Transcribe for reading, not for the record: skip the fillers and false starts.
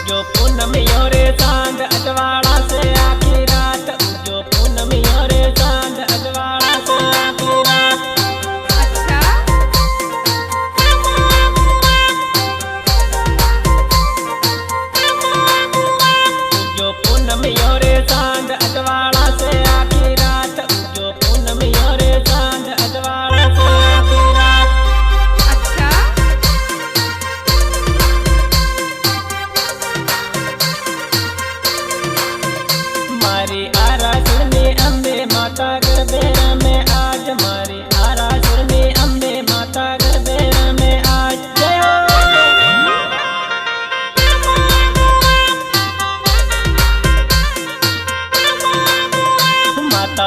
जो पूनम योरे सांड अजवाड़ा से आखी रात, जो पूनम योरे सांड अजवाड़ा से आखी रात। अच्छा जो पूनम योरे सांड अजवाड़ा से आखी रात, जो पूनम योरे सांड अजवाड़ा से आखी रात। अच्छा मारी आरासुर में अम्बे माता गरबेरा में आज, मारी आरासुर में अम्बे माता गरबेरा में आज। जय हो माता